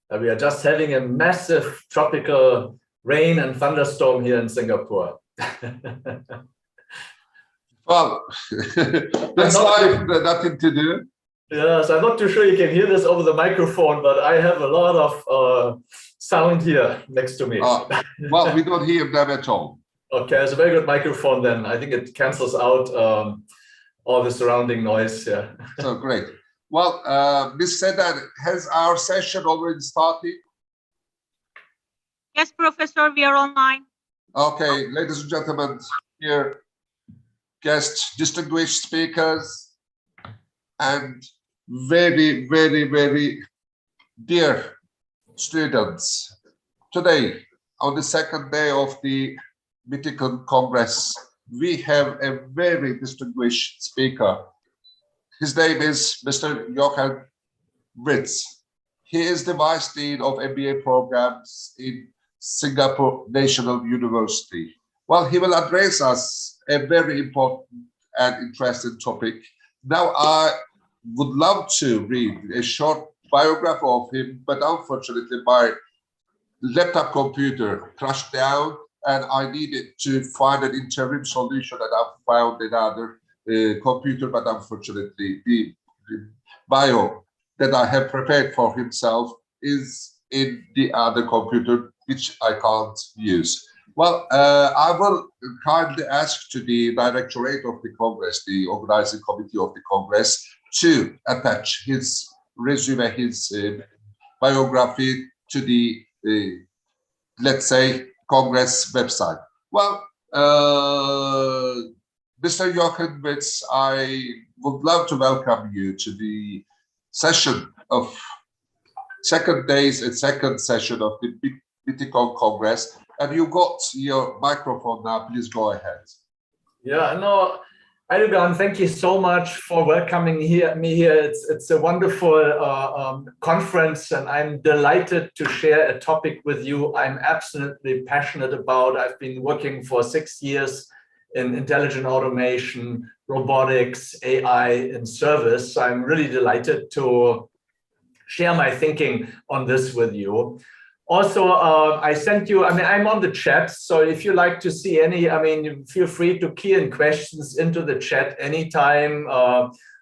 We are just having a massive tropical rain and thunderstorm here in Singapore. Well, that's life, nothing to do. Yes, I'm not too sure you can hear this over the microphone, but I have a lot of sound here next to me. Well, we don't hear them at all. Okay, it's a very good microphone then. I think it cancels out all the surrounding noise. Yeah. So great. Well, Ms. Seda, has our session already started? Yes, Professor, we are online. Okay, ladies and gentlemen, here, guests, distinguished speakers, and very, very, very dear students. Today, on the second day of the Mythical Congress, we have a very distinguished speaker. His name is Mr. Jochen Ritz. He is the Vice Dean of MBA programs in Singapore National University. Well, he will address us a very important and interesting topic. Now, I would love to read a short biography of him, but unfortunately, my laptop computer crashed down and I needed to find an interim solution, and I found another computer, but unfortunately, the bio that I have prepared for himself is in the other computer, which I can't use. Well, I will kindly ask to the Directorate of the Congress, the organizing committee of the Congress, to attach his resume, his biography to the, let's say, Congress website. Well, Mr. Jochen Ritz, I would love to welcome you to the session of second session of the Mythical Congress. And you got your microphone now, please go ahead. Yeah, no, Aydogan, thank you so much for welcoming me here. It's a wonderful conference, and I'm delighted to share a topic with you I'm absolutely passionate about. I've been working for 6 years in intelligent automation, robotics, AI, and service. So I'm really delighted to share my thinking on this with you. Also, I sent you, I'm on the chat, so if you like to see any, feel free to key in questions into the chat anytime,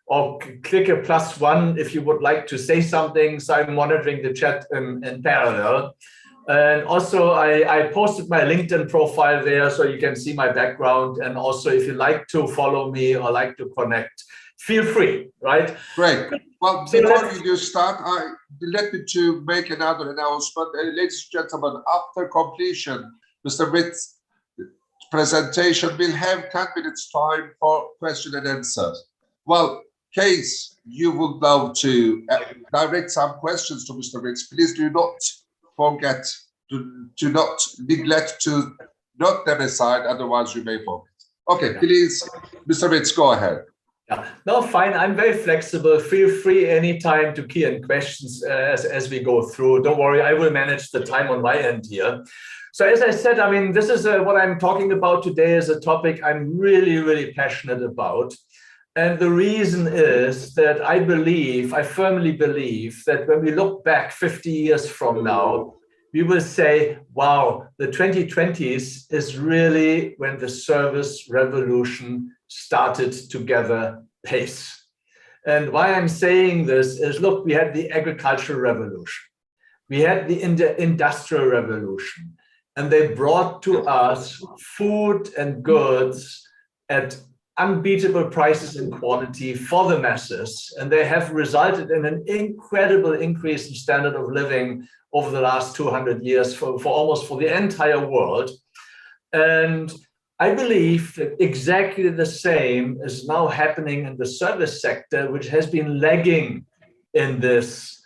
or click a +1 if you would like to say something. So I'm monitoring the chat in parallel. And also, I posted my LinkedIn profile there, so you can see my background. And also, if you like to follow me or like to connect, feel free, right? Great. Well, before we do start, let me to make another announcement. Ladies and gentlemen, after completion, Mr. Ritz's presentation will have 10 minutes time for question and answers. Well, case you would love to direct some questions to Mr. Ritz, please do not forget to not neglect to note them aside, otherwise you may forget. Okay, please, Mr. Ritz, go ahead. Yeah, no, fine. I'm very flexible. Feel free anytime to key in questions as we go through. Don't worry, I will manage the time on my end here. So as I said, this is what I'm talking about today is a topic I'm really, really passionate about. And the reason is that I firmly believe that when we look back 50 years from now, we will say, wow, the 2020s is really when the service revolution started to gather pace. And why I'm saying this is, look, we had the agricultural revolution. We had the industrial revolution, and they brought to us food and goods at unbeatable prices and quality for the masses. And they have resulted in an incredible increase in standard of living over the last 200 years for the entire world. And I believe that exactly the same is now happening in the service sector, which has been lagging in this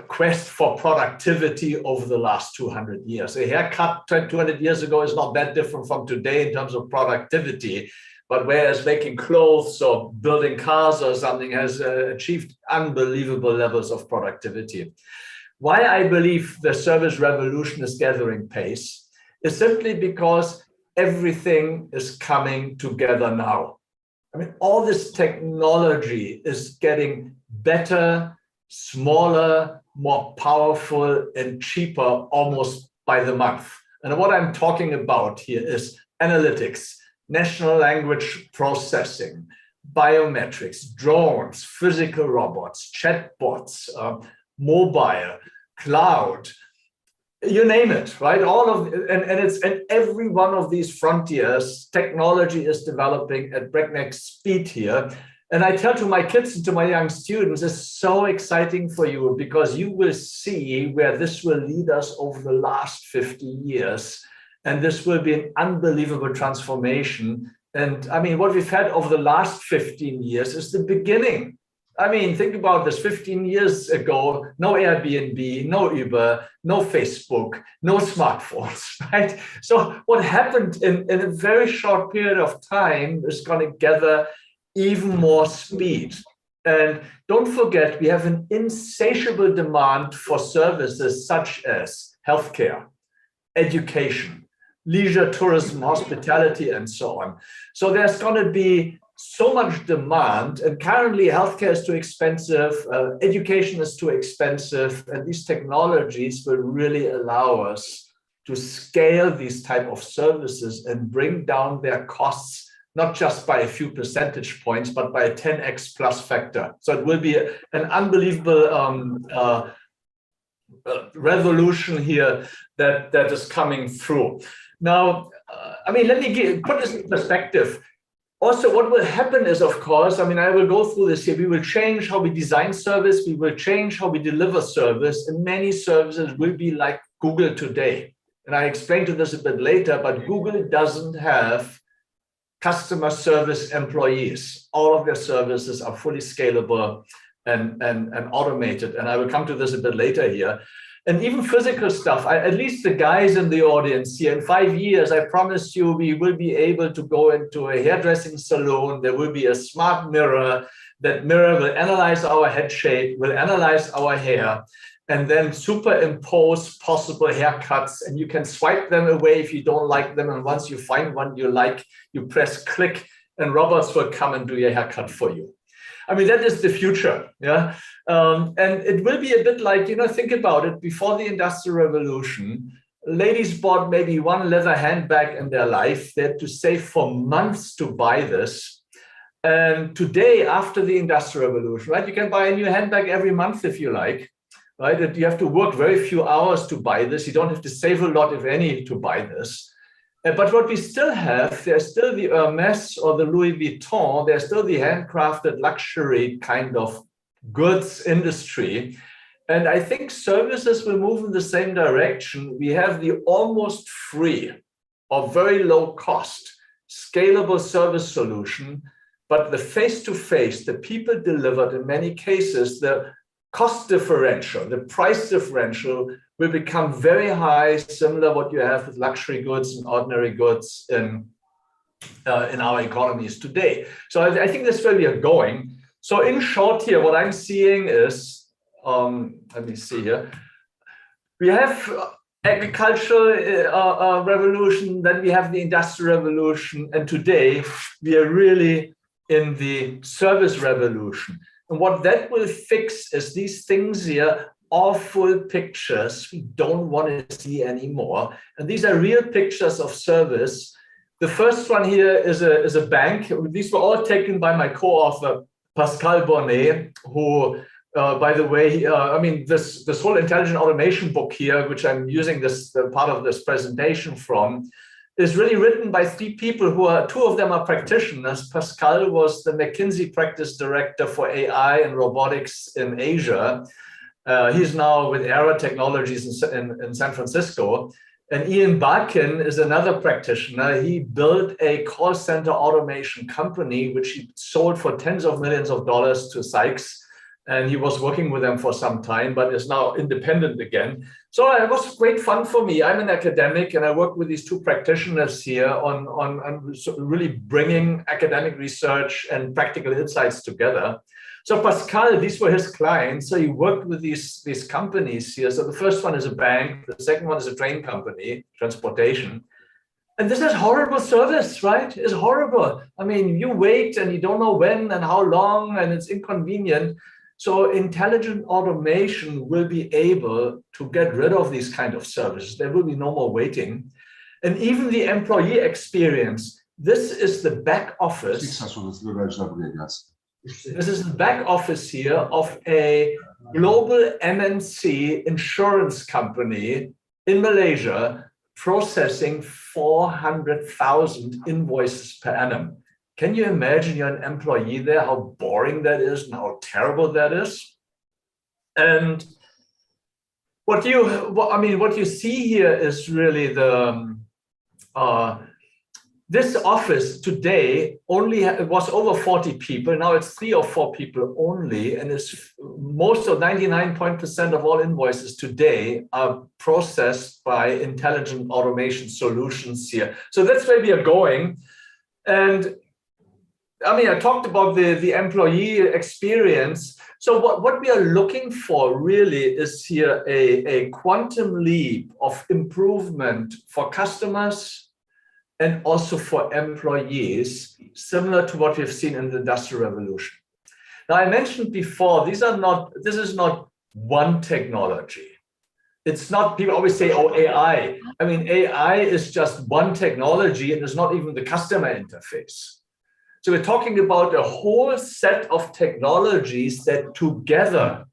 quest for productivity over the last 200 years. A haircut 200 years ago is not that different from today in terms of productivity, but whereas making clothes or building cars or something has achieved unbelievable levels of productivity. Why I believe the service revolution is gathering pace is simply because everything is coming together now. All this technology is getting better, smaller, more powerful and cheaper almost by the month. And what I'm talking about here is analytics, natural language processing, biometrics, drones, physical robots, chatbots, mobile, cloud, you name it, right? All of and every one of these frontiers, technology is developing at breakneck speed here. And I tell to my kids and to my young students, it's so exciting for you because you will see where this will lead us over the last 50 years. And this will be an unbelievable transformation. And I mean, what we've had over the last 15 years is the beginning. I mean, think about this 15 years ago, no Airbnb, no Uber, no Facebook, no smartphones, right? So what happened in a very short period of time is going to gather even more speed. And don't forget, we have an insatiable demand for services such as healthcare, education, leisure, tourism, hospitality, and so on. So there's going to be so much demand, and currently healthcare is too expensive, education is too expensive, and these technologies will really allow us to scale these type of services and bring down their costs, not just by a few percentage points, but by a 10x plus factor. So it will be an unbelievable revolution here that is coming through. Now, I mean, let me put this in perspective. Also, what will happen is, of course, I mean, I will go through this here. We will change how we design service. We will change how we deliver service. And many services will be like Google today. And I explain to this a bit later, but Google doesn't have customer service employees. All of their services are fully scalable and automated. And I will come to this a bit later here. And even physical stuff, at least the guys in the audience here, in 5 years, I promise you, we will be able to go into a hairdressing salon. There will be a smart mirror. That mirror will analyze our head shape, will analyze our hair, and then superimpose possible haircuts. And you can swipe them away if you don't like them. And once you find one you like, you press click, and robots will come and do your haircut for you. I mean, that is the future, yeah? And it will be a bit like, think about it, before the Industrial Revolution, ladies bought maybe one leather handbag in their life. They had to save for months to buy this. And today, after the Industrial Revolution, right, you can buy a new handbag every month if you like, right? You have to work very few hours to buy this. You don't have to save a lot, if any, to buy this. But what we still have, there's still the Hermes or the Louis Vuitton, there's still the handcrafted luxury kind of goods industry. And I think services will move in the same direction. We have the almost free or very low cost, scalable service solution, but the face-to-face, the people delivered in many cases, the cost differential, the price differential will become very high, similar to what you have with luxury goods and ordinary goods in our economies today. So I think that's where we are going. So in short here, what I'm seeing is, let me see here. We have agricultural revolution, then we have the industrial revolution, and today we are really in the service revolution. And what that will fix is these things here, awful pictures we don't want to see anymore. And these are real pictures of service. The first one here is a bank. These were all taken by my co-author, Pascal Bonnet, who, by the way, I mean, this whole intelligent automation book here, which I'm using this part of this presentation from, is really written by 3 people who are, 2 of them are practitioners. Pascal was the McKinsey practice director for AI and robotics in Asia. He's now with Era Technologies in San Francisco. And Ian Barkin is another practitioner. He built a call center automation company, which he sold for tens of millions of dollars to Sykes. And he was working with them for some time, but is now independent again. So it was great fun for me. I'm an academic, and I work with these 2 practitioners here on really bringing academic research and practical insights together. So Pascal, these were his clients. So he worked with these companies here. So the first one is a bank. The second one is a train company, transportation. And this is horrible service, right? It's horrible. I mean, you wait and you don't know when and how long, and it's inconvenient. So intelligent automation will be able to get rid of these kind of services. There will be no more waiting. And even the employee experience, this is the back office. This is the back office here of a global MNC insurance company in Malaysia processing 400,000 invoices per annum. Can you imagine you're an employee there, how boring that is and how terrible that is? And what you see here is really the this office today it was over 40 people. Now it's 3 or 4 people only, and it's most of 99% of all invoices today are processed by intelligent automation solutions here. So that's where we are going. And I talked about the employee experience. So what we are looking for really is here a quantum leap of improvement for customers and also for employees, similar to what we've seen in the Industrial Revolution. Now, I mentioned before, this is not one technology. It's not, people always say, oh, AI. AI is just one technology and it's not even the customer interface. So we're talking about a whole set of technologies that together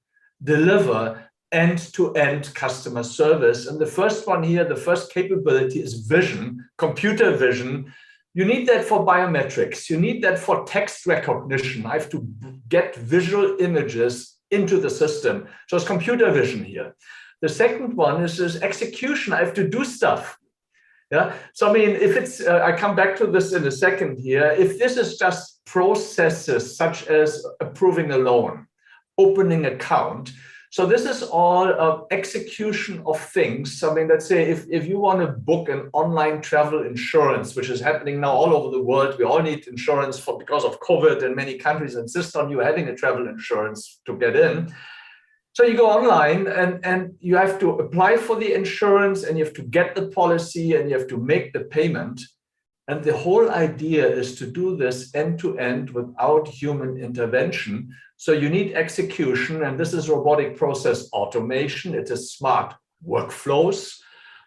deliver end-to-end customer service. And the first one here, the first capability is vision, computer vision. You need that for biometrics. You need that for text recognition. I have to get visual images into the system. So it's computer vision here. The second one is execution. I have to do stuff. Yeah. So if it's, I come back to this in a second here. If this is just processes such as approving a loan, opening an account, so this is all execution of things. Let's say if you want to book an online travel insurance, which is happening now all over the world, we all need insurance because of COVID, and many countries insist on you having a travel insurance to get in. So you go online and you have to apply for the insurance and you have to get the policy and you have to make the payment. And the whole idea is to do this end-to-end without human intervention. So you need execution, and this is robotic process automation. It is smart workflows,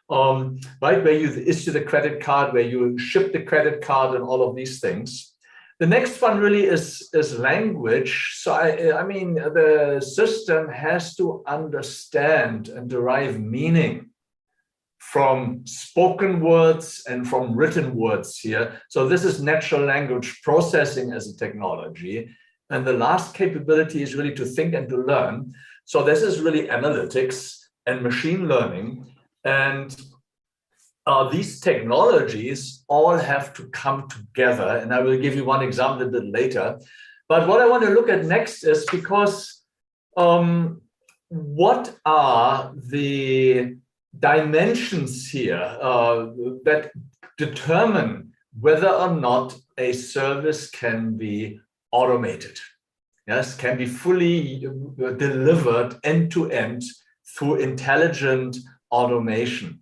right? Where you issue the credit card, where you ship the credit card and all of these things. The next one really is language. So the system has to understand and derive meaning from spoken words and from written words here. So this is natural language processing as a technology. And the last capability is really to think and to learn. So this is really analytics and machine learning. And these technologies all have to come together. And I will give you one example a bit later. But what I want to look at next is because what are the dimensions here that determine whether or not a service can be automated, yes, can be fully delivered end-to-end through intelligent automation.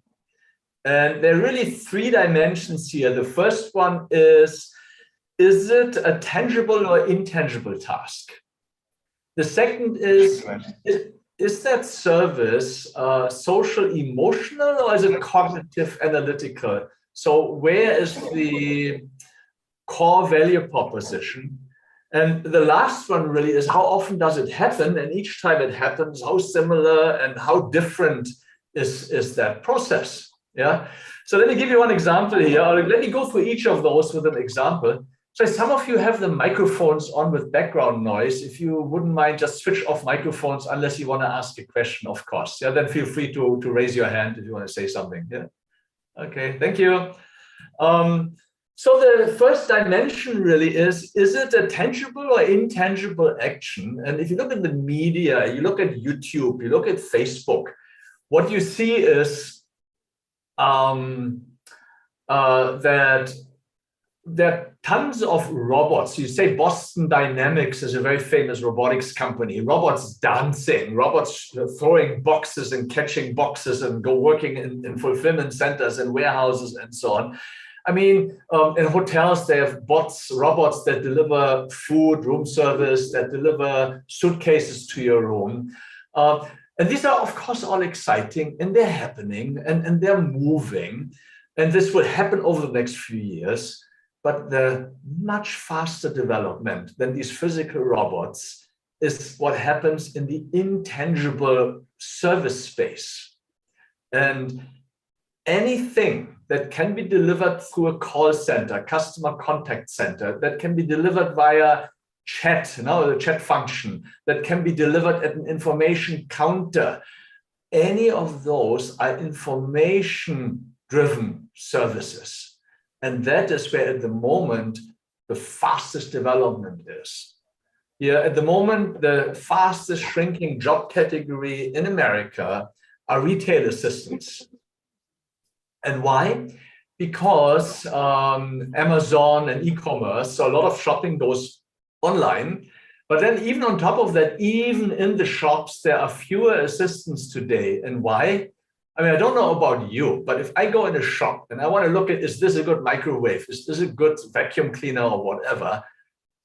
And there are really 3 dimensions here. The first one is it a tangible or intangible task? The second is that service social emotional or is it cognitive analytical? So where is the core value proposition? And the last one really is how often does it happen? And each time it happens, how similar and how different is that process? Yeah. So let me give you one example here. Let me go through each of those with an example. So some of you have the microphones on with background noise. If you wouldn't mind, just switch off microphones unless you want to ask a question, of course. Yeah, then feel free to raise your hand if you want to say something. Yeah. Okay, thank you. So the first dimension really is it a tangible or intangible action? And if you look at the media, you look at YouTube, you look at Facebook, what you see is that there are tons of robots. You say Boston Dynamics is a very famous robotics company. Robots dancing, robots throwing boxes and catching boxes and go working in fulfillment centers and warehouses and so on. I mean, in hotels, they have robots that deliver food, room service, that deliver suitcases to your room. And these are, of course, all exciting, and they're happening, and they're moving. And this will happen over the next few years. But the much faster development than these physical robots is what happens in the intangible service space. And anything that can be delivered through a call center, customer contact center, that can be delivered via chat, the chat function, that can be delivered at an information counter, any of those are information-driven services. And that is where at the moment, the fastest development is. Yeah, at the moment, the fastest shrinking job category in America are retail assistants. And why? Because Amazon and e-commerce, so a lot of shopping goes online. But then even on top of that, even in the shops, there are fewer assistants today. And why? I mean, I don't know about you, but if I go in a shop and I want to look at, is this a good microwave? Is this a good vacuum cleaner or whatever?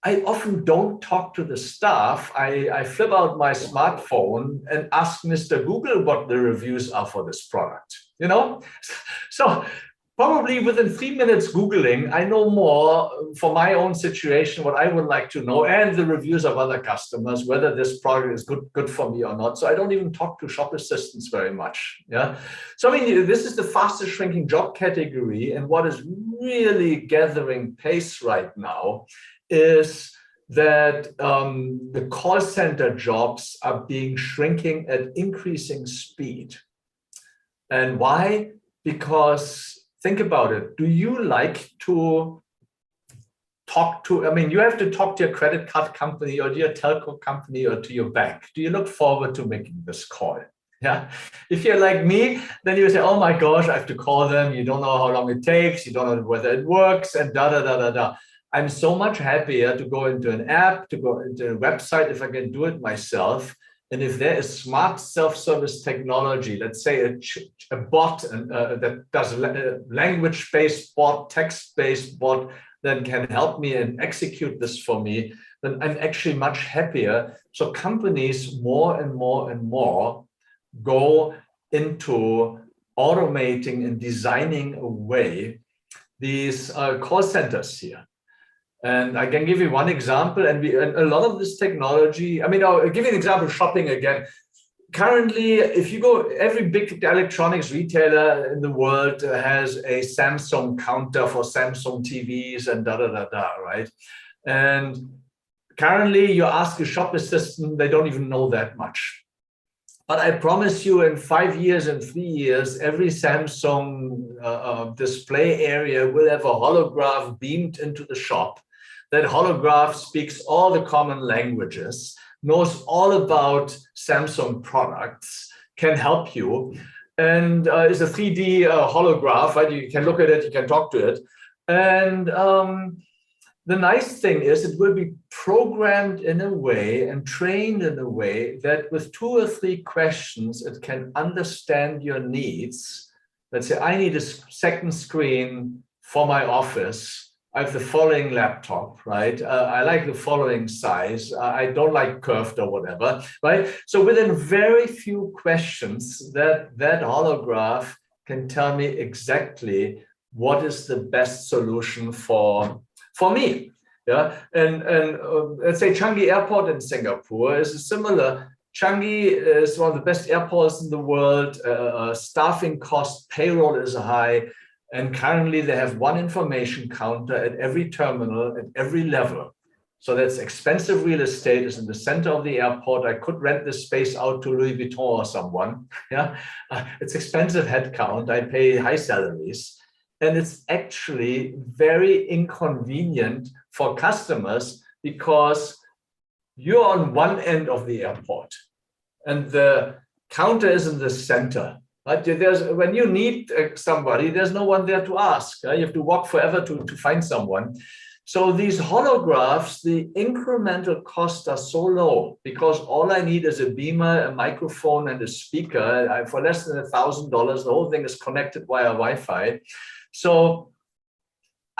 I often don't talk to the staff. I flip out my smartphone and ask Mr. Google what the reviews are for this product, So probably within 3 minutes Googling, I know more for my own situation, what I would like to know, and the reviews of other customers, whether this product is good for me or not. So I don't even talk to shop assistants very much. Yeah. So I mean, this is the fastest shrinking job category. And what is really gathering pace right now is that the call center jobs are shrinking at increasing speed. And why? Because think about it. Do you like to talk to, you have to talk to your credit card company or to your telco company or to your bank. Do you look forward to making this call? Yeah. If you're like me, then you say, oh my gosh, I have to call them. You don't know how long it takes. You don't know whether it works and da. I'm so much happier to go into an app, to go into a website if I can do it myself. And if there is smart self-service technology, let's say a bot that does language-based bot, text-based bot that can help me and execute this for me, then I'm actually much happier. So companies more and more go into automating and designing away these call centers here. And I can give you one example, and a lot of this technology, I'll give you an example of shopping again. Currently, if you go, every big electronics retailer in the world has a Samsung counter for Samsung TVs and right? And currently, you ask a shop assistant, they don't even know that much. But I promise you, in 5 years and 3 years, every Samsung display area will have a holograph beamed into the shop. That holograph speaks all the common languages, knows all about Samsung products, can help you, and is a 3D holograph, right? You can look at it, you can talk to it. And the nice thing is it will be programmed in a way and trained in a way that with 2 or 3 questions, it can understand your needs. Let's say I need a second screen for my office. I have the following laptop, right? I like the following size. I don't like curved or whatever, right? So within very few questions, that holograph can tell me exactly what is the best solution for me. Yeah, and let's say Changi Airport in Singapore is similar. Changi is one of the best airports in the world. Staffing cost, payroll is high. And currently they have one information counter at every terminal, at every level. So that's expensive real estate. It's in the center of the airport. I could rent this space out to Louis Vuitton or someone. Yeah, it's expensive headcount. I pay high salaries. And it's actually very inconvenient for customers because you're on one end of the airport and the counter is in the center. Right? When you need somebody, there's no one there to ask. You have to walk forever to find someone. So these holographs, the incremental costs are so low because all I need is a beamer, a microphone, and a speaker. For less than $1,000, the whole thing is connected via Wi-Fi. So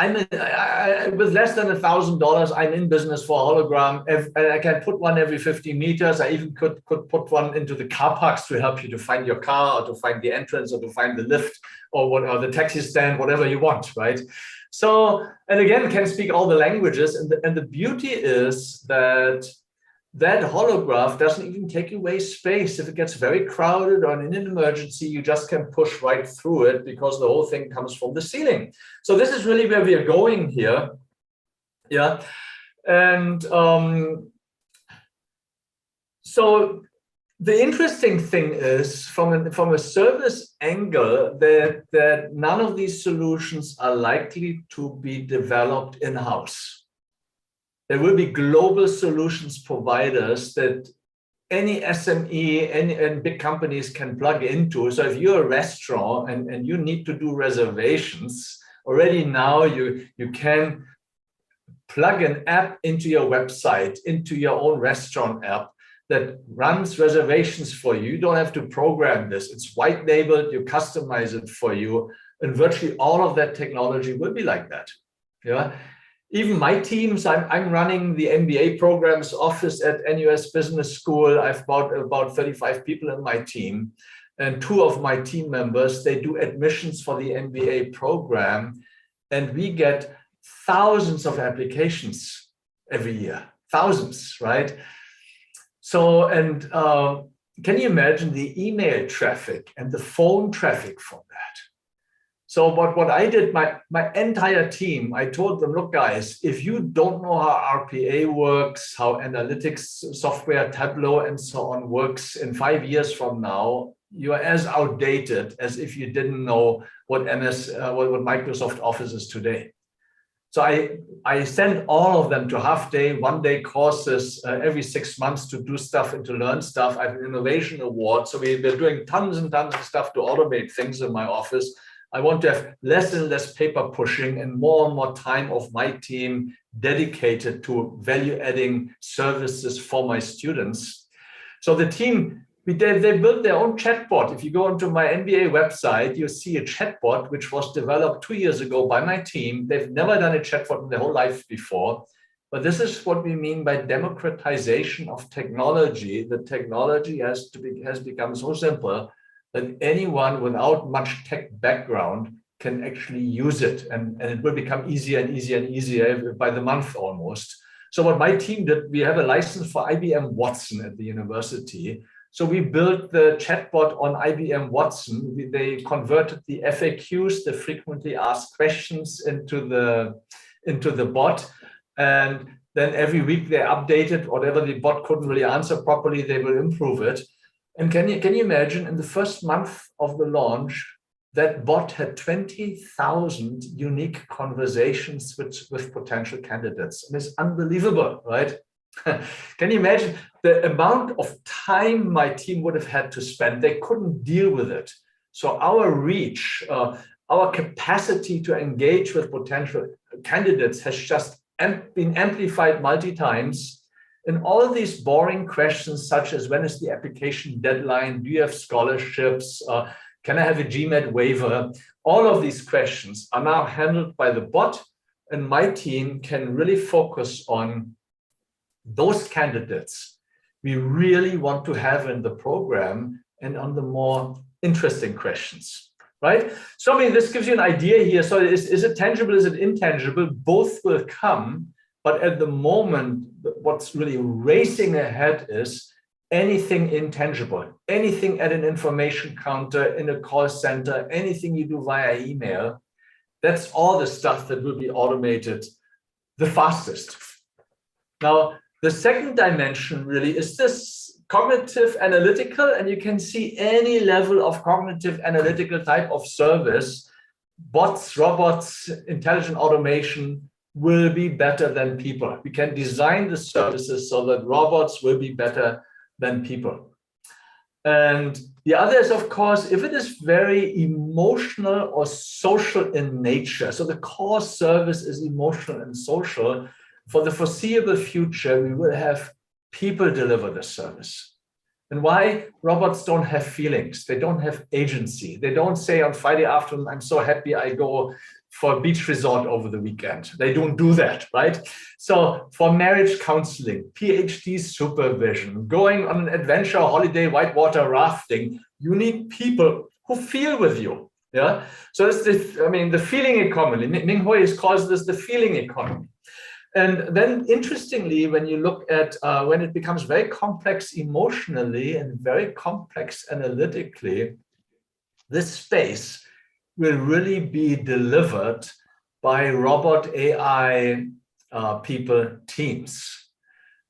with less than $1,000, I'm in business for a hologram. I can put one every 50 meters. I even could put one into the car parks to help you to find your car or to find the entrance or to find the lift or the taxi stand, whatever you want, right? So, and again, can speak all the languages. And the beauty is that holograph doesn't even take away space. If it gets very crowded or in an emergency, you just can push right through it because the whole thing comes from the ceiling. So this is really where we are going here. Yeah. And so the interesting thing is from a service angle that none of these solutions are likely to be developed in-house. There will be global solutions providers that any SME and big companies can plug into. So if you're a restaurant and you need to do reservations, already now you can plug an app into your website, into your own restaurant app that runs reservations for you. You don't have to program this. It's white labeled, you customize it for you. And virtually all of that technology will be like that. Yeah. Even my teams, I'm running the MBA programs office at NUS Business School. I've about 35 people in my team. And 2 of my team members, they do admissions for the MBA program. And we get thousands of applications every year, thousands, right? So, and can you imagine the email traffic and the phone traffic from that? So what I did, my entire team, I told them, look, guys, if you don't know how RPA works, how analytics software, Tableau, and so on works in 5 years from now, you are as outdated as if you didn't know what Microsoft Office is today. So I send all of them to half-day, one-day courses every 6 months to do stuff and to learn stuff. I have an innovation award. So we're doing tons and tons of stuff to automate things in my office. I want to have less and less paper pushing and more time of my team dedicated to value-adding services for my students. So the team, they built their own chatbot. If you go onto my MBA website, you'll see a chatbot which was developed 2 years ago by my team. They've never done a chatbot in their whole life before. But this is what we mean by democratization of technology. The technology has become so simple that anyone without much tech background can actually use it. And it will become easier and easier and easier by the month almost. So what my team did, we have a license for IBM Watson at the university. So we built the chatbot on IBM Watson. They converted the FAQs, the frequently asked questions, into the bot. And then every week they update it. Whatever the bot couldn't really answer properly, they will improve it. And can you imagine, in the first month of the launch, that bot had 20,000 unique conversations with potential candidates. And it's unbelievable, right? Can you imagine the amount of time my team would have had to spend? They couldn't deal with it. So our reach, our capacity to engage with potential candidates has just been amplified multi-times. And all of these boring questions, such as when is the application deadline? Do you have scholarships? Can I have a GMAT waiver? All of these questions are now handled by the bot, and my team can really focus on those candidates we really want to have in the program and on the more interesting questions, right? So, I mean, this gives you an idea here. So is it tangible? Is it intangible? Both will come. But at the moment, what's really racing ahead is anything intangible, anything at an information counter, in a call center, anything you do via email. That's all the stuff that will be automated the fastest. Now, the second dimension really is this cognitive analytical, and you can see any level of cognitive analytical type of service, bots, robots, intelligent automation, will be better than people. We can design the services so that robots will be better than people. And the other is, of course, if it is very emotional or social in nature, so the core service is emotional and social, for the foreseeable future, we will have people deliver the service. And why? Robots don't have feelings. They don't have agency. They don't say on Friday afternoon, I'm so happy I go for a beach resort over the weekend. They don't do that, right? So for marriage counseling, PhD supervision, going on an adventure holiday, whitewater rafting, you need people who feel with you. Yeah. So it's the feeling economy. Ming Hui calls this the feeling economy. And then interestingly, when you look at when it becomes very complex emotionally and very complex analytically, this space will really be delivered by robot AI people teams.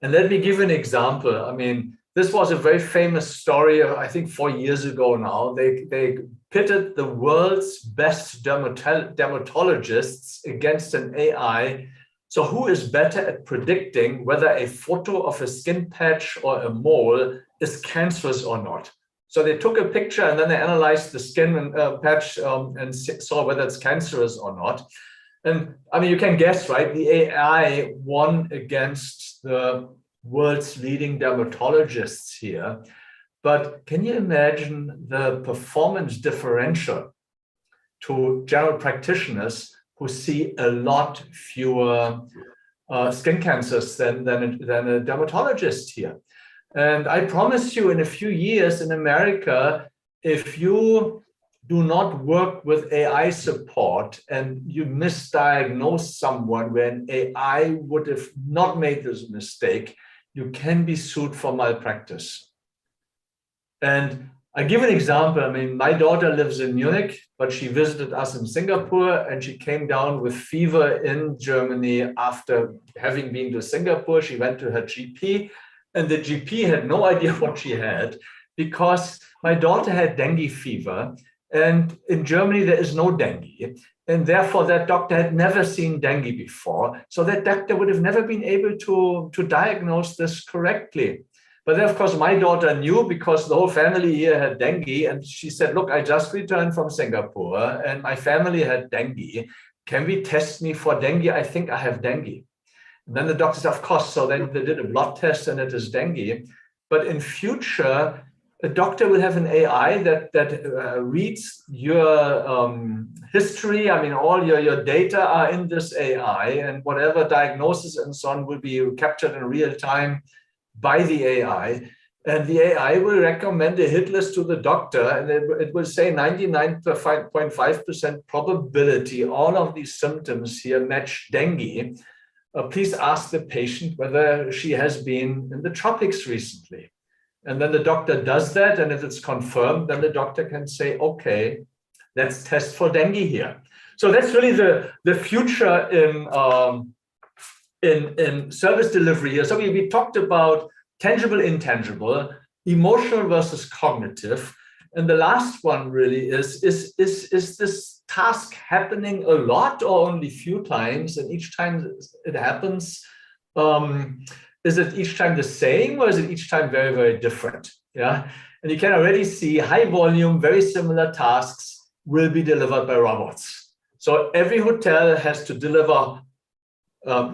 And let me give an example. I mean, this was a very famous story, I think 4 years ago now. They pitted the world's best dermatologists against an AI. So who is better at predicting whether a photo of a skin patch or a mole is cancerous or not? So they took a picture and then they analyzed the skin patch and saw whether it's cancerous or not. And I mean, you can guess, right? The AI won against the world's leading dermatologists here. But can you imagine the performance differential to general practitioners who see a lot fewer skin cancers than a dermatologist here? And I promise you, in a few years in America, if you do not work with AI support and you misdiagnose someone when AI would have not made this mistake, you can be sued for malpractice. And I give an example. I mean, my daughter lives in Munich, but she visited us in Singapore and she came down with fever in Germany after having been to Singapore. She went to her GP and the GP had no idea what she had because my daughter had dengue fever. And in Germany, there is no dengue. And therefore, that doctor had never seen dengue before. So that doctor would have never been able to diagnose this correctly. But then, of course, my daughter knew because the whole family here had dengue. And she said, look, I just returned from Singapore and my family had dengue. Can we test me for dengue? I think I have dengue. And then the doctor said, of course. So then they did a blood test and it is dengue. But in future, a doctor will have an AI that reads your history. I mean, all your data are in this AI, and whatever diagnosis and so on will be captured in real time by the AI. And the AI will recommend a hit list to the doctor, and it will say 99.5% probability all of these symptoms here match dengue. Please ask the patient whether she has been in the tropics recently. And then the doctor does that, and if it's confirmed, then the doctor can say, okay, let's test for dengue here. So that's really the future in service delivery here. So we talked about tangible, intangible, emotional versus cognitive. And the last one really is this task happening a lot or only few times? And each time it happens, is it each time the same or is it each time very, very different? Yeah. And you can already see high volume, very similar tasks will be delivered by robots. So every hotel has to deliver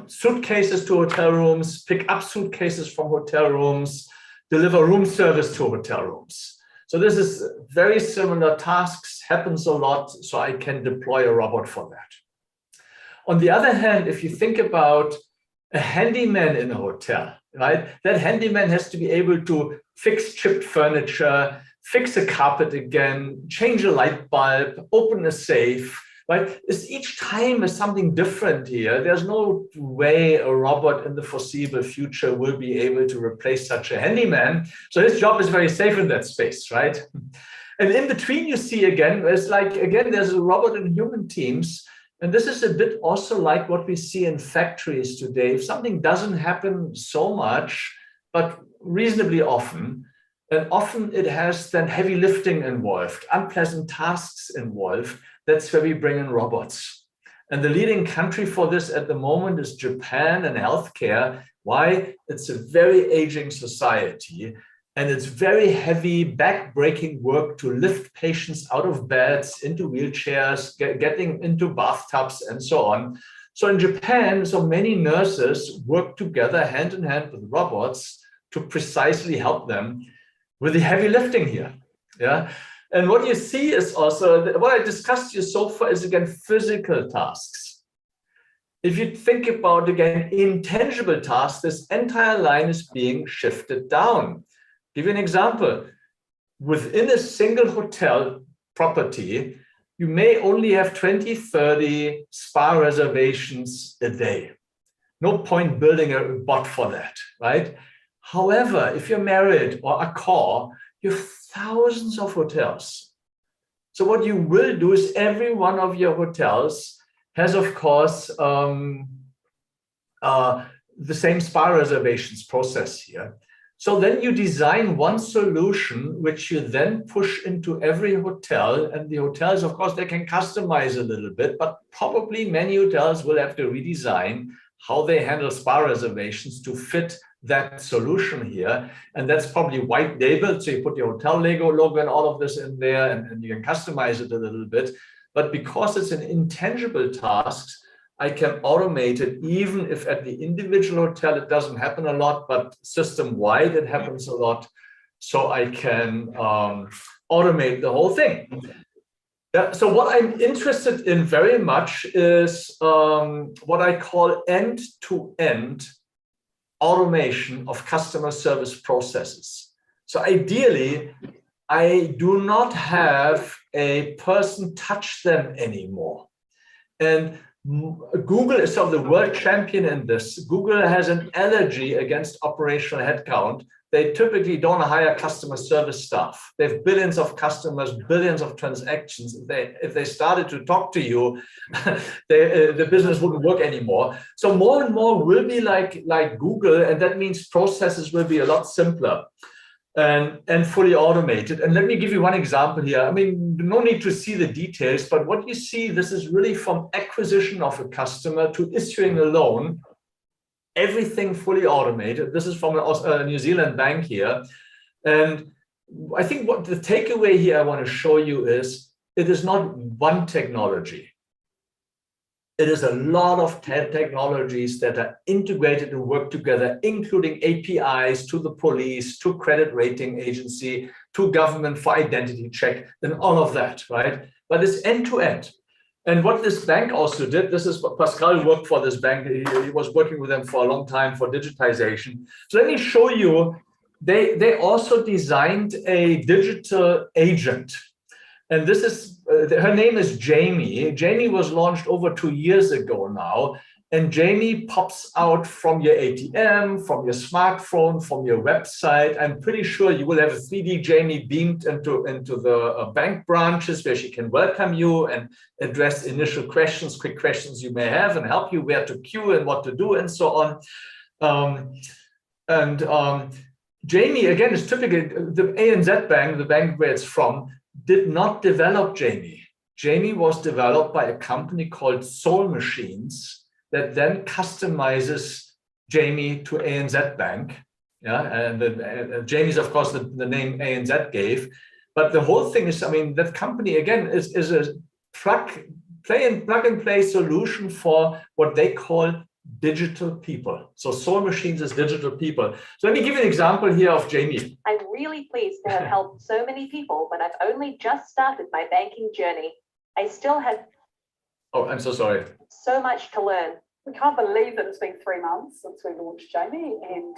suitcases to hotel rooms, pick up suitcases from hotel rooms, deliver room service to hotel rooms. So this is very similar tasks, happens a lot, so I can deploy a robot for that. On the other hand, if you think about a handyman in a hotel, right? That handyman has to be able to fix chipped furniture, fix a carpet again, change a light bulb, open a safe, right? Each time is something different here. There's no way a robot in the foreseeable future will be able to replace such a handyman. So his job is very safe in that space, right? And in between, you see again, there's a robot and human teams. And this is a bit also like what we see in factories today. If something doesn't happen so much, but reasonably often, and often it has then heavy lifting involved, unpleasant tasks involved, that's where we bring in robots. And the leading country for this at the moment is Japan and healthcare. Why? It's a very aging society. And it's very heavy, back-breaking work to lift patients out of beds, into wheelchairs, getting into bathtubs, and so on. So in Japan, so many nurses work together hand in hand with robots to precisely help them. with the heavy lifting here. Yeah. And what you see is also, what I discussed here so far is again physical tasks. If you think about, again, intangible tasks, this entire line is being shifted down. Give you an example. Within a single hotel property, you may only have 20, 30 spa reservations a day. No point building a bot for that, right? However, if you're married or a car, you have thousands of hotels. So what you will do is every one of your hotels has, of course, the same spa reservations process here. So then you design one solution, which you then push into every hotel. And the hotels, of course, they can customize a little bit, but probably many hotels will have to redesign how they handle spa reservations to fit that solution here. And that's probably white labeled. So you put your hotel logo and all of this in there, and you can customize it a little bit. But because it's an intangible task, I can automate it, even if at the individual hotel it doesn't happen a lot, but system-wide it happens a lot. So I can automate the whole thing. Yeah, so what I'm interested in very much is what I call end-to-end automation of customer service processes. So ideally, I do not have a person touch them anymore. And Google is sort of the world champion in this. Google has an allergy against operational headcount. They typically don't hire customer service staff. They have billions of customers, billions of transactions. If they started to talk to you, the business wouldn't work anymore. So more and more will be like Google, and that means processes will be a lot simpler and fully automated. And let me give you one example here. I mean, no need to see the details, but what you see, this is really from acquisition of a customer to issuing a loan, everything fully automated. This is from a New Zealand bank here. And I think what the takeaway here I want to show you is it is not one technology. It is a lot of technologies that are integrated and work together, including APIs to the police, to credit rating agency, to government for identity check, and all of that, right? But it's end to end. And what this bank also did, this is what Pascal worked for this bank. He was working with them for a long time for digitization. So let me show you, they also designed a digital agent. And this is, her name is Jamie. Jamie was launched over 2 years ago now. And Jamie pops out from your ATM, from your smartphone, from your website. I'm pretty sure you will have a 3D Jamie beamed into the bank branches where she can welcome you and address initial questions, quick questions you may have, and help you where to queue and what to do and so on. Jamie, again, is typically the ANZ Bank, the bank where it's from, did not develop Jamie. Jamie was developed by a company called Soul Machines that then customizes Jamie to ANZ Bank. Yeah, and Jamie's, of course, the name ANZ gave. But the whole thing is, I mean, that company, again, is a plug and play solution for what they call digital people. So Soul Machines is digital people. So let me give you an example here of Jamie. I'm really pleased to have helped so many people, but I've only just started my banking journey. I still have I'm so sorry. so much to learn. We can't believe that it's been 3 months since we launched Jamie, and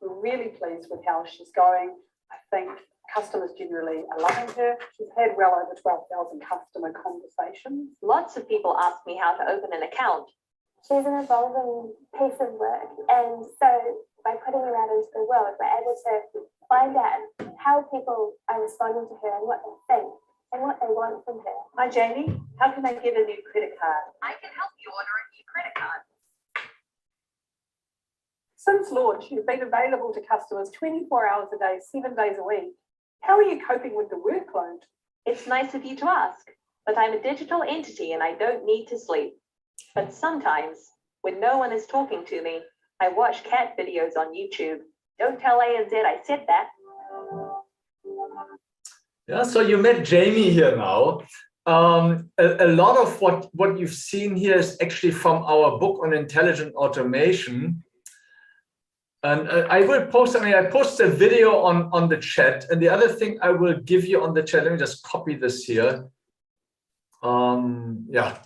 we're really pleased with how she's going. I think customers generally are loving her. She's had well over 12,000 customer conversations. Lots of people ask me how to open an account. She's an evolving piece of work, and so by putting her out into the world, we're able to find out how people are responding to her and what they think and what they want from her. Hi Jamie, how can I get a new credit card? I can help you order a new credit card. Since launch, you've been available to customers 24 hours a day, 7 days a week. How are you coping with the workload? It's nice of you to ask, but I'm a digital entity and I don't need to sleep. But sometimes, when no one is talking to me, I watch cat videos on YouTube. Don't tell ANZ I said that. Yeah, so you met Jamie here now. A lot of what you've seen here is actually from our book on intelligent automation. And I will post, I posted a video on the chat. And the other thing I will give you on the chat, let me just copy this here. Yeah.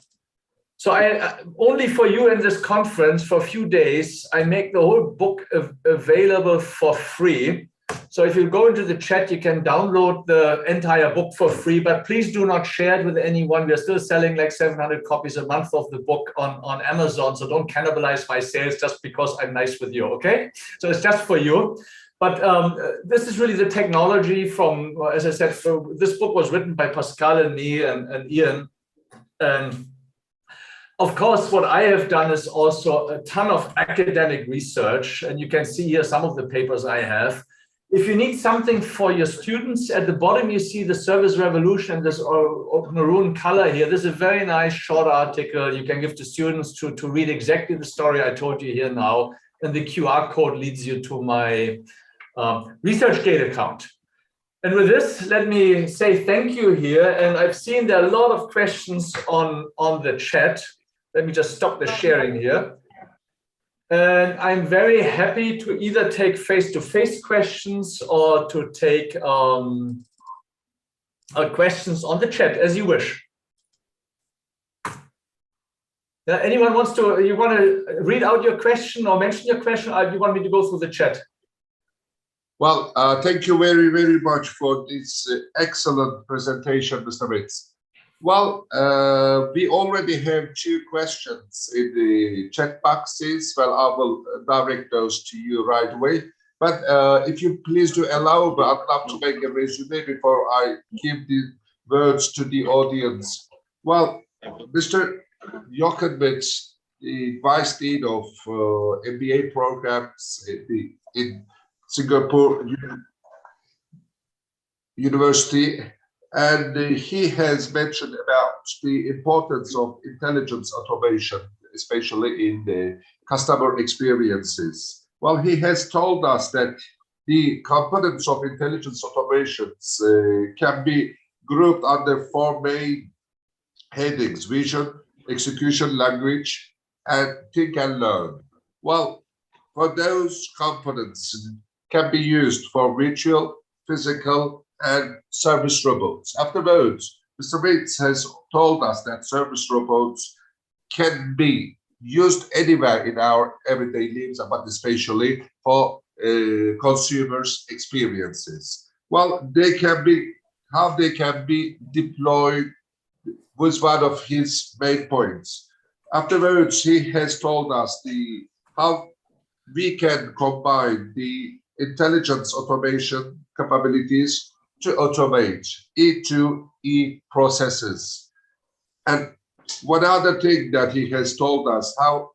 So I only for you in this conference for a few days, I make the whole book available for free. So if you go into the chat, you can download the entire book for free, but please do not share it with anyone. We're still selling like 700 copies a month of the book on Amazon. So don't cannibalize my sales just because I'm nice with you, okay? So it's just for you. But this is really the technology from, as I said, so this book was written by Pascal and me and Ian. And of course, what I have done is also a ton of academic research. And you can see here some of the papers I have. If you need something for your students, at the bottom you see the service revolution, this maroon color here. This is a very nice short article you can give to students to read exactly the story I told you here now. And the QR code leads you to my ResearchGate account. And with this, let me say thank you here. And I've seen there are a lot of questions on the chat. Let me just stop the sharing here. And I'm very happy to either take face-to-face questions or to take questions on the chat, as you wish. Yeah, anyone wants to, you want to read out your question or mention your question, or do you want me to go through the chat? Well, thank you very, very much for this excellent presentation, Mr. Ritz. Well, we already have 2 questions in the chat boxes. Well, I will direct those to you right away. But if you please do allow me, I'd love to make a resume before I give the words to the audience. Well, Mr. Yetkilisi, the Vice Dean of MBA programs in Singapore University, and he has mentioned about the importance of intelligence automation, especially in the customer experiences. Well, he has told us that the components of intelligence automations can be grouped under 4 main headings: vision, execution, language, and think and learn. Well, for those components can be used for virtual, physical, and service robots. Afterwards, Mr. Ritz has told us that service robots can be used anywhere in our everyday lives, but especially for consumers' experiences. Well, they can be, how they can be deployed was one of his main points. Afterwards, he has told us how we can combine the intelligence automation capabilities to automate E2E processes. And one other thing that he has told us, how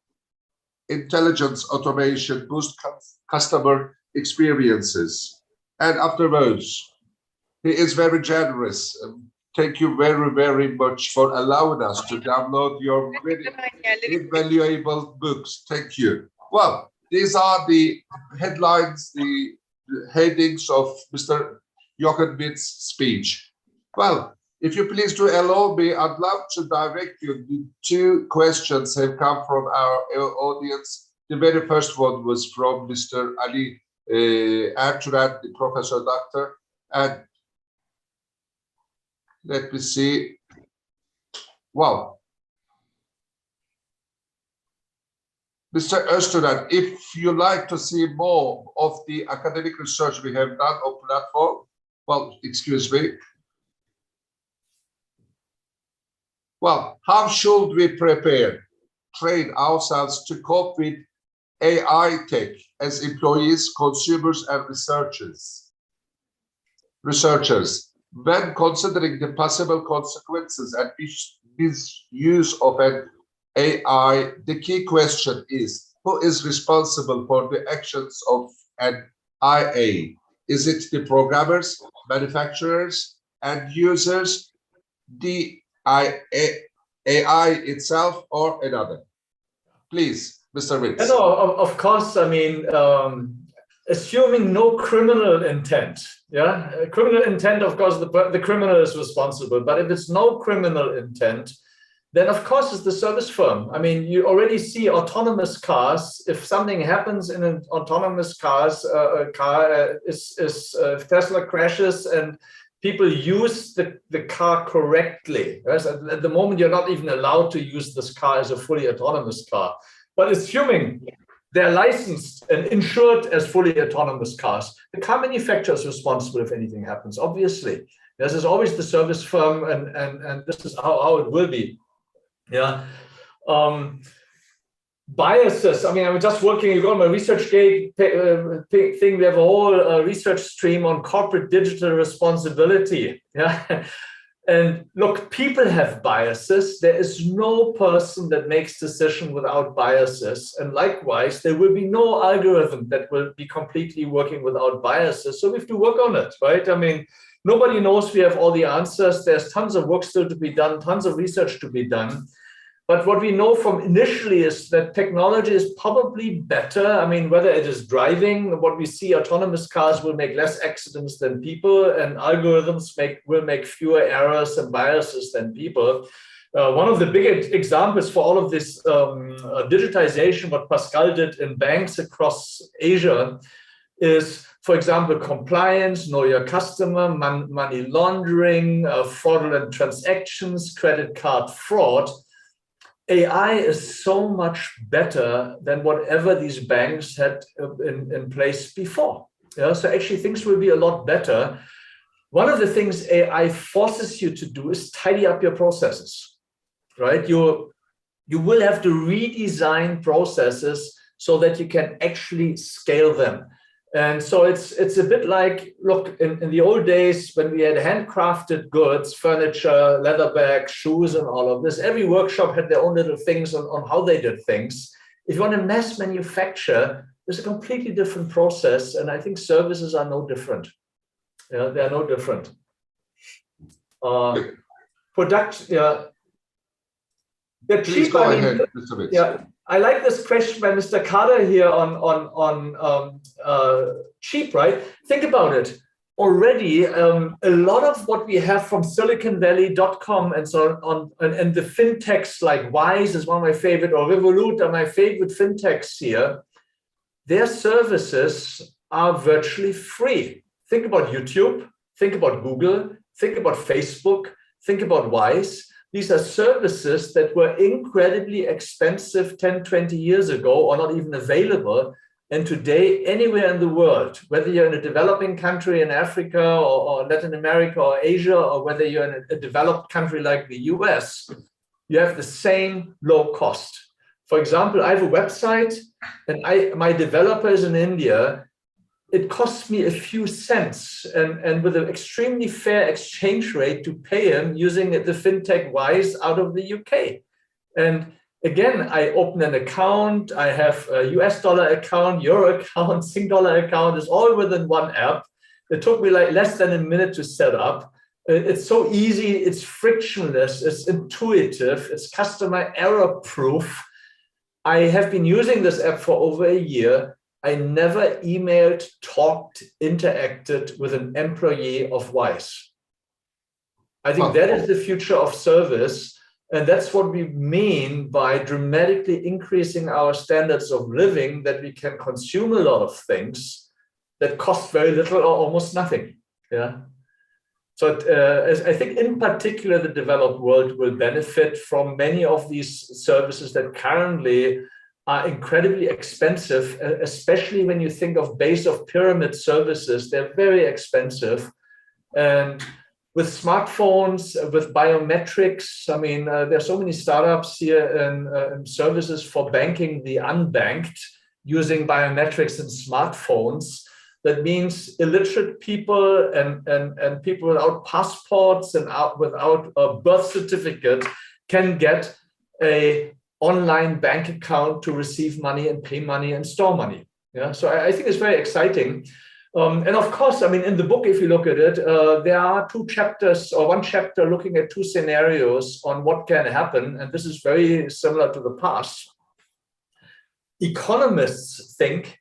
intelligence automation boosts customer experiences. And afterwards, he is very generous. Thank you very, very much for allowing us to download your very invaluable books. Thank you. Well, these are the headlines, the headings of Mr. Yetkilisi's speech. Well, if you please do allow me, I'd love to direct you. The 2 questions have come from our audience. The very first one was from Mr. Ali Ertuğrul, the professor doctor. And let me see. Well, Mr. Ertuğrul, if you like to see more of the academic research we have done on platform, well, excuse me. Well, how should we train ourselves to cope with AI tech as employees, consumers, and researchers, when considering the possible consequences and misuse of an AI? The key question is, who is responsible for the actions of an IA? Is it the programmers, manufacturers, and users, the AI itself, or another? Please, Mr. Ritz. No, of course, I mean, assuming no criminal intent, yeah? Criminal intent, of course, the criminal is responsible, but if it's no criminal intent, then of course it's the service firm. I mean, you already see autonomous cars. If something happens in an autonomous car, if Tesla crashes and people use the car correctly. Right? At the moment, you're not even allowed to use this car as a fully autonomous car. But assuming they're licensed and insured as fully autonomous cars, the car manufacturer is responsible if anything happens, obviously. This is always the service firm, and this is how it will be. Yeah. Biases. I mean, I'm just working, you got my ResearchGate thing. We have a whole research stream on corporate digital responsibility. Yeah. And look, people have biases. There is no person that makes decision without biases. And likewise, there will be no algorithm that will be completely working without biases. So we have to work on it, right? I mean, nobody knows we have all the answers. There's tons of work still to be done, tons of research to be done. But what we know from initially is that technology is probably better. I mean, whether it is driving, what we see, autonomous cars will make less accidents than people, and algorithms will make fewer errors and biases than people. One of the big examples for all of this digitization, what Pascal did in banks across Asia, is, for example, compliance, know your customer, money laundering, fraudulent transactions, credit card fraud. AI is so much better than whatever these banks had in place before. Yeah, so actually things will be a lot better. One of the things AI forces you to do is tidy up your processes, right? You will have to redesign processes so that you can actually scale them. And so it's a bit like, look, in the old days when we had handcrafted goods, furniture, leather bags, shoes, and all of this, every workshop had their own little things on how they did things. If you want to mass manufacture, there's a completely different process. And I think services are no different. Yeah, they are no different. They're Please cheap. go I mean, ahead, Mr. Witz. Yeah. I like this question by Mr. Kader here on cheap, right? Think about it. Already, a lot of what we have from SiliconValley.com and so on, and the fintechs like Wise is one of my favorite, or Revolut are my favorite fintechs here. Their services are virtually free. Think about YouTube, think about Google, think about Facebook, think about Wise. These are services that were incredibly expensive 10, 20 years ago, or not even available. And today, anywhere in the world, whether you're in a developing country in Africa or Latin America or Asia, or whether you're in a developed country like the US, you have the same low cost. For example, I have a website and my developer is in India. It costs me a few cents and with an extremely fair exchange rate to pay him using the fintech Wise out of the UK. And again, I open an account, I have a US dollar account, euro account, Sing dollar account, is all within one app. It took me like less than a minute to set up. It's so easy, it's frictionless, it's intuitive, it's customer error proof. I have been using this app for over a year. I never emailed, talked, interacted with an employee of Wise. I think that is the future of service. And that's what we mean by dramatically increasing our standards of living, that we can consume a lot of things that cost very little or almost nothing. Yeah. So I think in particular, the developed world will benefit from many of these services that currently are incredibly expensive, especially when you think of base of pyramid services. They're very expensive. And with smartphones, with biometrics, I mean, there's so many startups here and services for banking the unbanked using biometrics and smartphones. That means illiterate people and people without passports and without a birth certificate can get a online bank account to receive money and pay money and store money. Yeah, so I think it's very exciting. And of course, I mean, in the book, if you look at it, there are two chapters or one chapter looking at two scenarios on what can happen. And this is very similar to the past. Economists think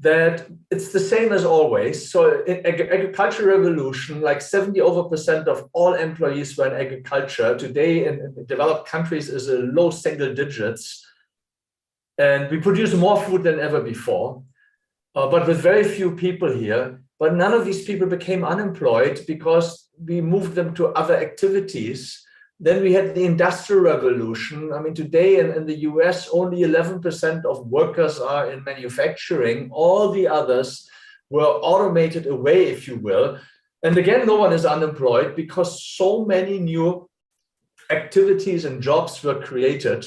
that it's the same as always. So in agricultural revolution, like 70% of all employees were in agriculture. Today in developed countries is a low single digits. And we produce more food than ever before, but with very few people here. But none of these people became unemployed because we moved them to other activities. Then we had the Industrial Revolution. I mean, today in the US, only 11% of workers are in manufacturing. All the others were automated away, if you will. And again, no one is unemployed because so many new activities and jobs were created.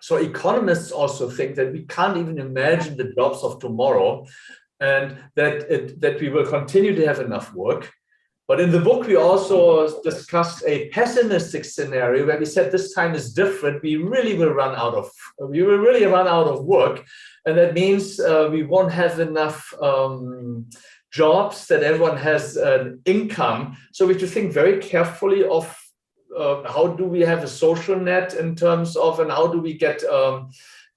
So economists also think that we can't even imagine the jobs of tomorrow, and that we will continue to have enough work. But in the book, we also discussed a pessimistic scenario where we said this time is different. We will really run out of work. And that means we won't have enough jobs, that everyone has an income. So we have to think very carefully of how do we have a social net in terms of, and how do we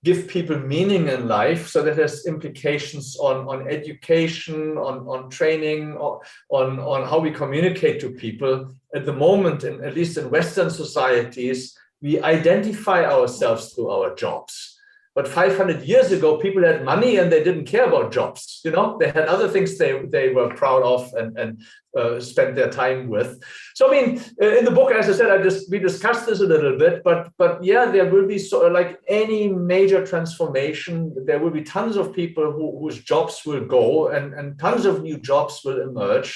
give people meaning in life, so that has implications on education, on training, on how we communicate to people. At the moment, at least in Western societies, we identify ourselves through our jobs. But 500 years ago, people had money and they didn't care about jobs. You know, they had other things they were proud of and spent their time with. So, I mean, in the book, as I said, we discussed this a little bit, but yeah, there will be like any major transformation, there will be tons of people whose jobs will go and tons of new jobs will emerge.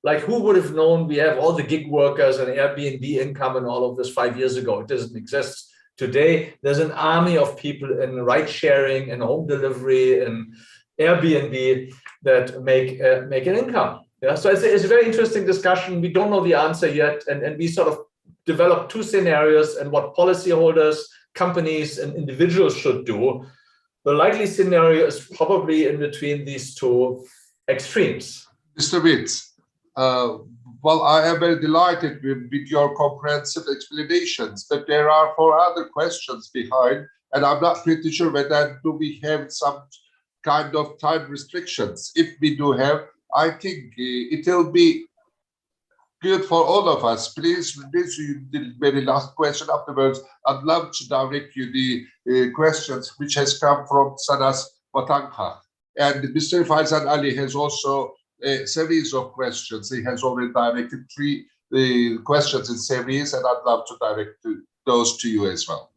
Like, who would have known we have all the gig workers and Airbnb income and all of this 5 years ago? It doesn't exist. Today, there's an army of people in ride sharing and home delivery and Airbnb that make an income. Yeah, so it's a very interesting discussion. We don't know the answer yet, and we sort of developed two scenarios and what policyholders, companies, and individuals should do. The likely scenario is probably in between these two extremes. Mr. Witz, well, I am very delighted with your comprehensive explanations, but there are 4 other questions behind, and I'm not pretty sure whether do we have some kind of time restrictions. If we do have, I think it will be good for all of us. Please, the very last question afterwards, I'd love to direct you the questions which has come from Sanas Vatanka. And Mr. Faizan Ali has also a series of questions. He has already directed 3 questions in series, and I'd love to direct those to you as well.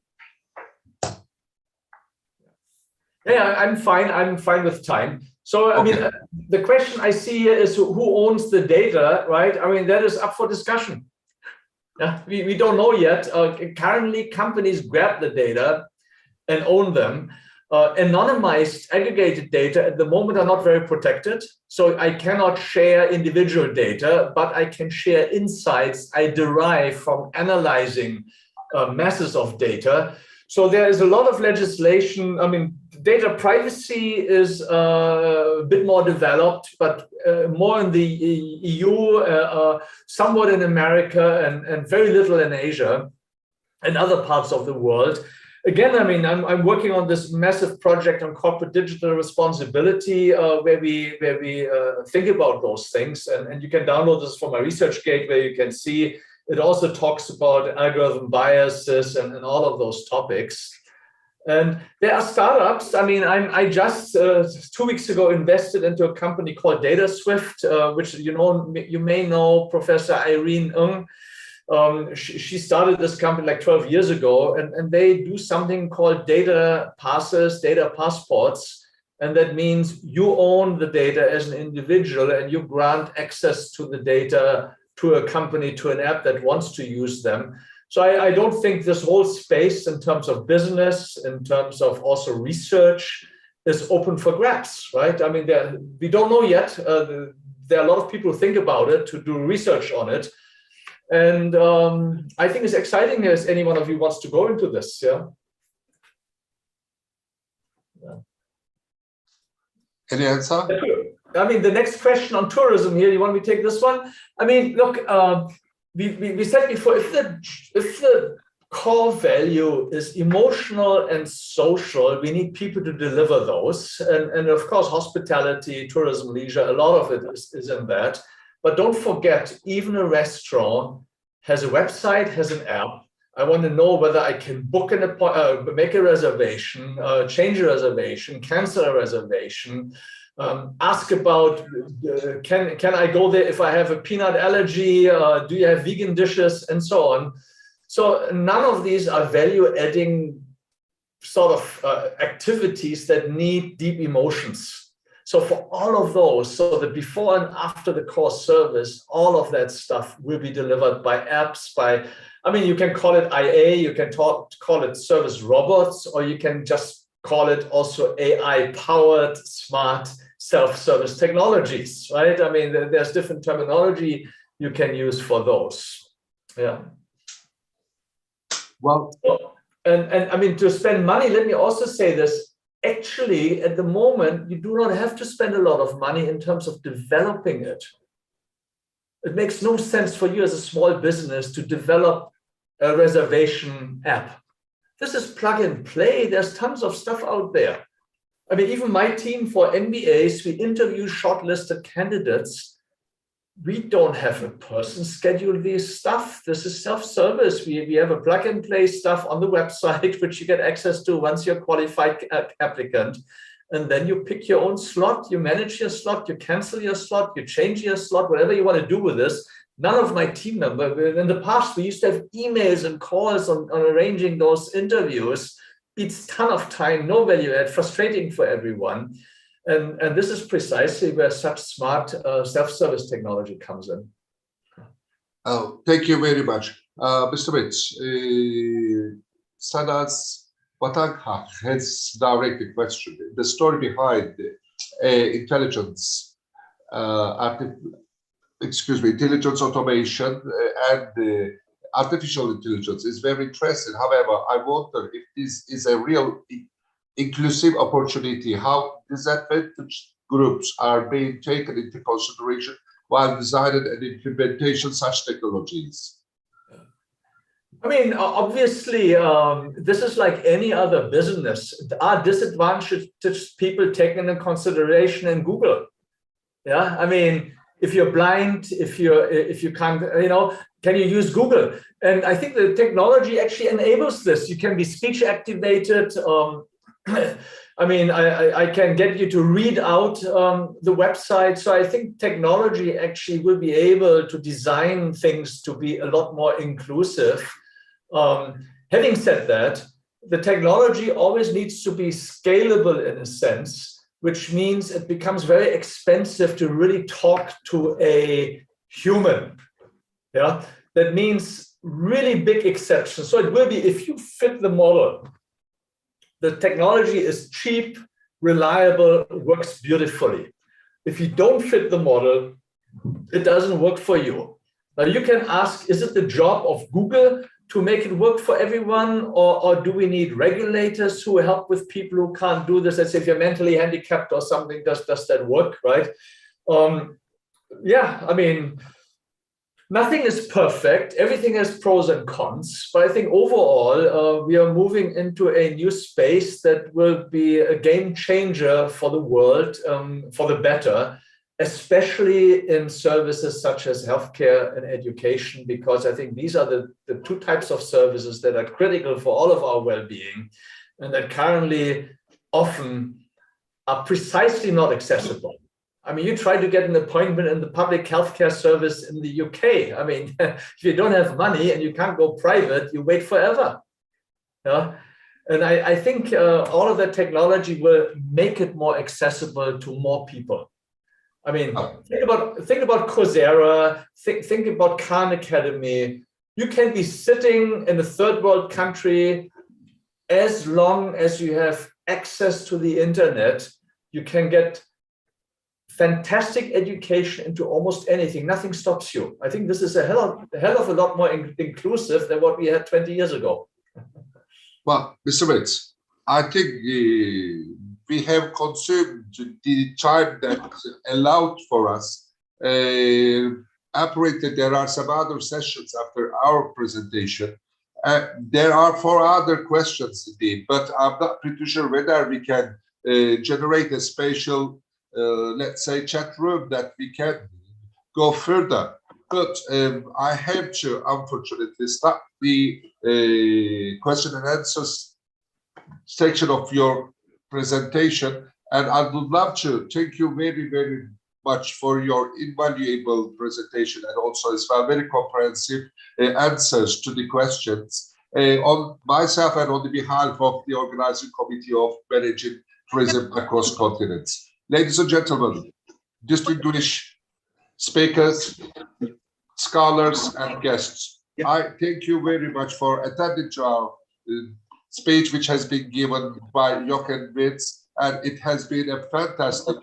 Yeah, I'm fine with time. So, I mean, the question I see here is who owns the data, right? I mean, that is up for discussion. Yeah, we don't know yet. Currently, companies grab the data and own them. Anonymized aggregated data at the moment are not very protected. So I cannot share individual data, but I can share insights I derive from analyzing masses of data. So there is a lot of legislation. I mean, data privacy is a bit more developed, but more in the EU, somewhat in America, and very little in Asia and other parts of the world. Again, I mean, I'm working on this massive project on corporate digital responsibility, where we think about those things, and you can download this from my research gateway. You can see it also talks about algorithm biases and all of those topics. And there are startups. I mean, I just 2 weeks ago invested into a company called DataSwift, which you may know Professor Irene Ng. She started this company like 12 years ago, and they do something called data passes, data passports. And that means you own the data as an individual and you grant access to the data to a company, to an app that wants to use them. So I don't think this whole space in terms of business, in terms of also research, is open for grabs, right? I mean, we don't know yet. There are a lot of people who think about it, to do research on it. And I think it's exciting as any one of you wants to go into this, yeah? Any answer? I mean, the next question on tourism here, you want me to take this one? I mean, look, we said before, if the core value is emotional and social. We need people to deliver those. And of course, hospitality, tourism, leisure, a lot of it is in that. But don't forget, even a restaurant has a website, has an app. I want to know whether I can book an appointment, make a reservation, change a reservation, cancel a reservation, ask about, can I go there if I have a peanut allergy, do you have vegan dishes, and so on. So none of these are value-adding sort of activities that need deep emotions. So for all of those, so the before and after the core service, all of that stuff will be delivered by apps, I mean, you can call it IA, you can call it service robots, or you can just call it also AI-powered smart self-service technologies, right? I mean, there's different terminology you can use for those. Yeah. Well, and I mean, to spend money, let me also say this. Actually, at the moment, you do not have to spend a lot of money in terms of developing it. It makes no sense for you as a small business to develop a reservation app. This is plug and play. There's tons of stuff out there. I mean, even my team for MBAs, we interview shortlisted candidates. We don't have a person schedule this stuff. This is self-service. We have a plug and play stuff on the website, which you get access to once you're a qualified applicant. And then you pick your own slot, you manage your slot, you cancel your slot, you change your slot, whatever you want to do with this. None of my team members, in the past, we used to have emails and calls on arranging those interviews. It's a ton of time, no value add, frustrating for everyone. And this is precisely where such smart self-service technology comes in. oh, thank you very much. Mr. Mitch, Sanas Batangha has directed question. The story behind intelligence, intelligence automation and artificial intelligence is very interesting. However, I wonder if this is a real inclusive opportunity, how disadvantaged groups are being taken into consideration while designing and implementation such technologies. I mean, obviously, this is like any other business. Are disadvantaged people taken into consideration in Google? Yeah, I mean, if you're blind, if you can't, can you use Google? And I think the technology actually enables this. You can be speech activated. I mean, I can get you to read out the website. So I think technology actually will be able to design things to be a lot more inclusive. Having said that, the technology always needs to be scalable in a sense, which means it becomes very expensive to really talk to a human. Yeah, that means really big exceptions. So it will be, if you fit the model, the technology is cheap, reliable, works beautifully. If you don't fit the model, it doesn't work for you. Now you can ask, is it the job of Google to make it work for everyone, or do we need regulators who help with people who can't do this? Let's say if you're mentally handicapped or something, does that work, right? Yeah, I mean, nothing is perfect. Everything has pros and cons. But I think overall, we are moving into a new space that will be a game changer for the world, for the better, especially in services such as healthcare and education, because I think these are the two types of services that are critical for all of our well-being and that currently often are precisely not accessible. I mean, you try to get an appointment in the public healthcare service in the UK. I mean, if you don't have money and you can't go private, you wait forever. Yeah? And I think all of that technology will make it more accessible to more people. I mean, think about Coursera, think about Khan Academy. You can be sitting in a third world country as long as you have access to the internet. You can get fantastic education into almost anything. Nothing stops you. I think this is a hell of a lot more inclusive than what we had 20 years ago. Well, Mr. Ritz, I think we have consumed the time that allowed for us. Operated, there are some other sessions after our presentation. There are 4 other questions indeed, but I'm not pretty sure whether we can generate a special, let's say, chat room that we can go further. But I have to, unfortunately, stop the question and answers section of your presentation. And I would love to thank you very, very much for your invaluable presentation and also as well very comprehensive answers to the questions on myself and on the behalf of the organizing committee of managing tourism across continents. Ladies and gentlemen, distinguished speakers, scholars and guests, I thank you very much for attending to our speech which has been given by Jochen Witz, and it has been a fantastic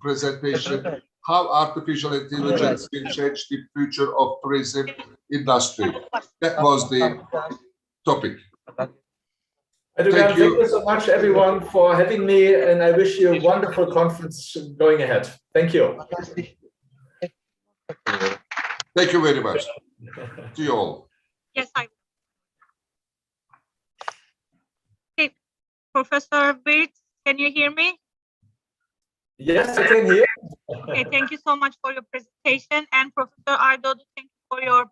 presentation, how artificial intelligence will change the future of tourism industry. That was the topic. Thank you so much, everyone, for having me, and I wish you a wonderful conference going ahead. Thank you. Thank you very much. To you all. Yes, Okay, Professor Bates, can you hear me? Yes, I can hear. Okay, thank you so much for your presentation, and Professor Ardoğdu, thank you for your